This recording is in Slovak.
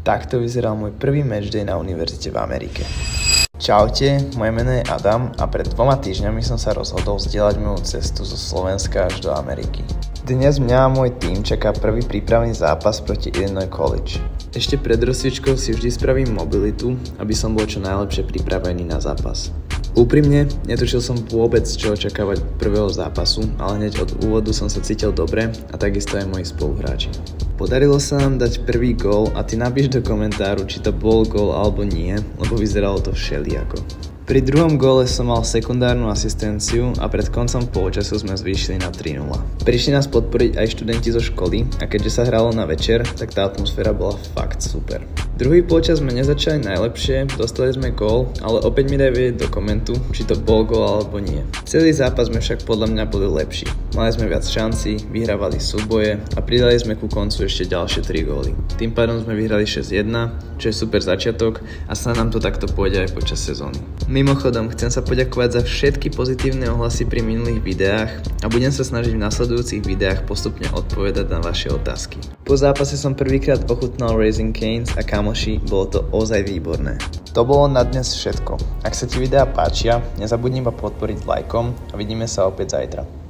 Takto vyzeral môj prvý matchday na univerzite v Amerike. Čaute, moje meno je Adam a pred 2 týždňami som sa rozhodol zdieľať moju cestu zo Slovenska až do Ameriky. Dnes mňa a môj tím čaká prvý prípravný zápas proti Illinois College. Ešte pred rozcvičkou si vždy spravím mobilitu, aby som bol čo najlepšie pripravený na zápas. Úprimne, netušil som vôbec, čo očakávať prvého zápasu, ale hneď od úvodu som sa cítil dobre a takisto aj moji spoluhráči. Podarilo sa nám dať prvý gól a ty napíš do komentáru, či to bol gól alebo nie, lebo vyzeralo to všelijako. Pri druhom góle som mal sekundárnu asistenciu a pred koncom polčasu sme zvýšili na 3-0. Prišli nás podporiť aj študenti zo školy a keďže sa hralo na večer, tak tá atmosféra bola fakt super. Druhý polčas sme nezačali najlepšie, dostali sme gól, ale opäť mi daj vedieť do komentu, či to bol gól alebo nie. Celý zápas sme však podľa mňa boli lepší. Mali sme viac šancí, vyhrávali súboje a pridali sme ku koncu ešte ďalšie 3 góly. Tým pádom sme vyhrali 6-1, čo je super začiatok a sa nám to takto pôjde aj počas sezóny. Mimochodom, chcem sa poďakovať za všetky pozitívne ohlasy pri minulých videách a budem sa snažiť v nasledujúcich videách postupne odpovedať na vaše otázky. Po zápase som prvýkrát ochutnal Raising Cane's a kamoši, bolo to ozaj výborné. To bolo na dnes všetko. Ak sa ti videá páčia, nezabudni ma podporiť lajkom a vidíme sa opäť zajtra.